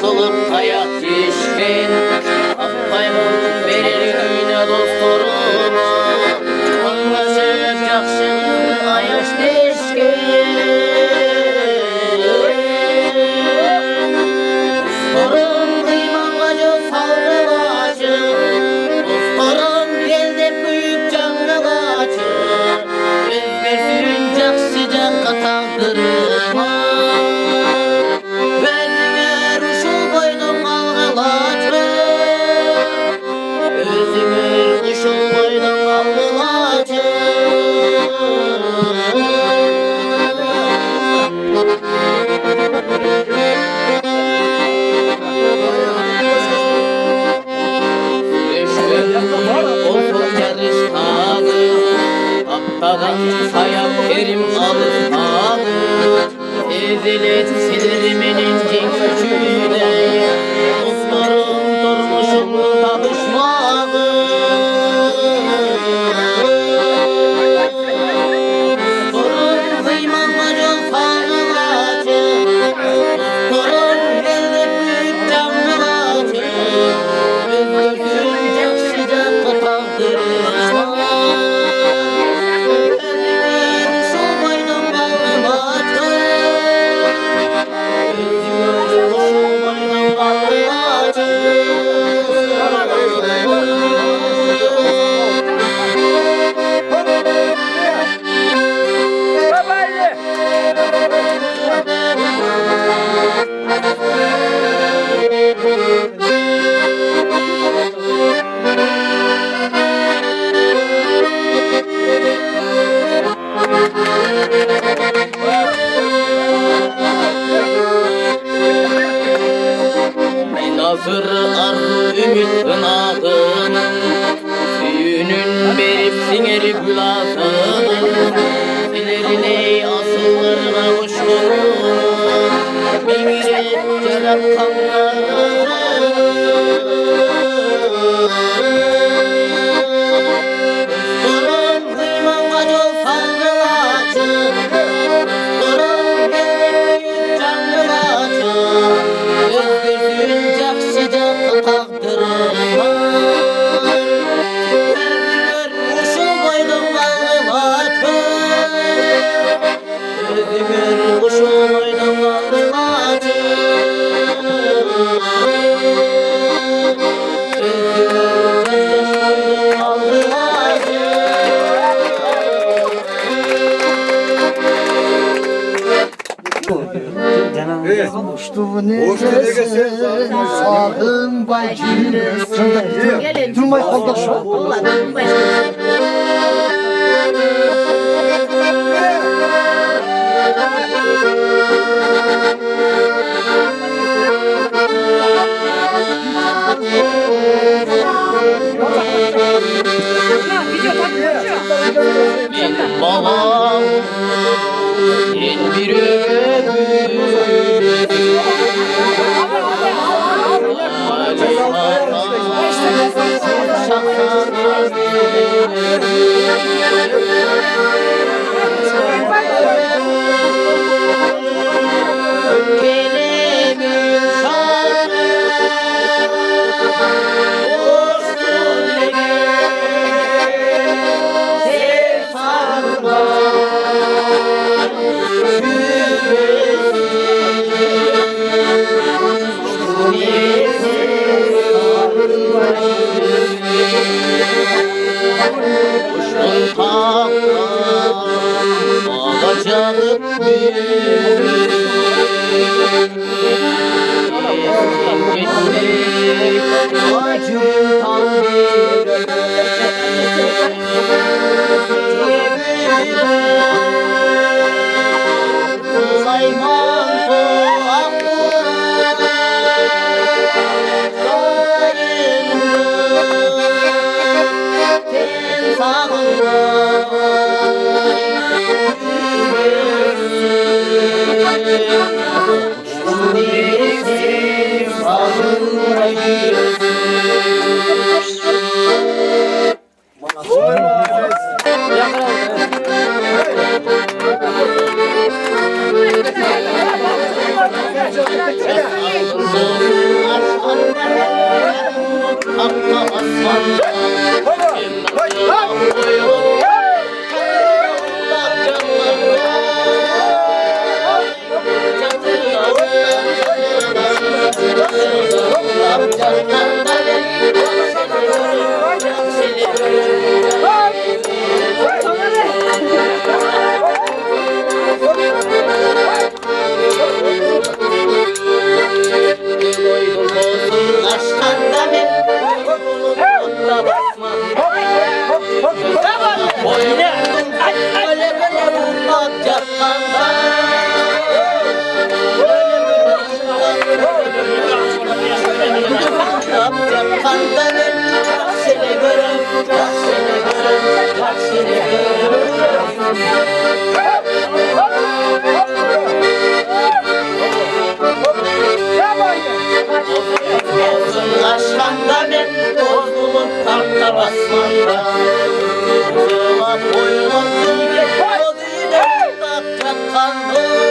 kılıp hayat geçken Akbayman verir yine dostlarıma Anlaşıp yakşılığı ayaş deşken Dostlarım kıymangacı salgılacı Dostlarım elde büyük canlıgacı Özgürsün yakşıca katandırıma Sayap kerim alıp ağır Ezilet silirimin ince küçüğüne Dostlarım durmuşum tanışmağı Dostlarım kıymangacı sağlacı Dostlarım elde büyük canlıgacı Özgürsün yakşıca katandırma Nazır arzu ümit gınağının Süyünün berip sineri gülasının Silerine asıllarına kuşkunun Binirip cerap kanlarının Dostlarım kıymangacı salgılacı Dostlarım gelip büyük canlıgacı Özgürsün yakşıca takdırıma Verdiler kuşu koydum bağlacı Özgür kuşu koydum bağlacı Özgür koydum bağlacı Uçtu necesi sağın bacısı Durmay kaldı şu an Benim babam en bir ömür Ağacağım acım tam Süleyman tahta basmanda Aşkanda ben bozulur tahta basmanda Kızıma boynum gel gözüyle takkandı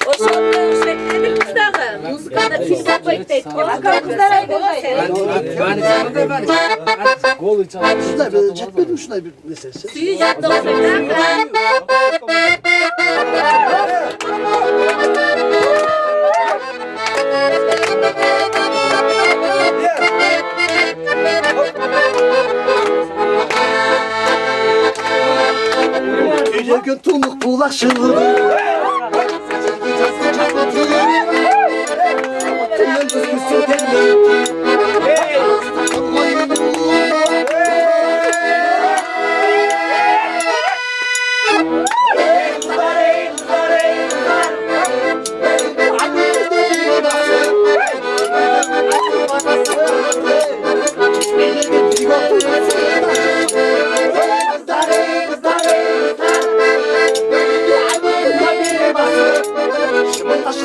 O şarkıyı sürekli kızlar. Muzikada TikTok bekleyin. Bakalım kızlara Gol çaldı. Şuna bir çekmedim şuna bir meselesi. suyu yattı o sefer. Gece gün tuluk bulaşır. Şimdi taş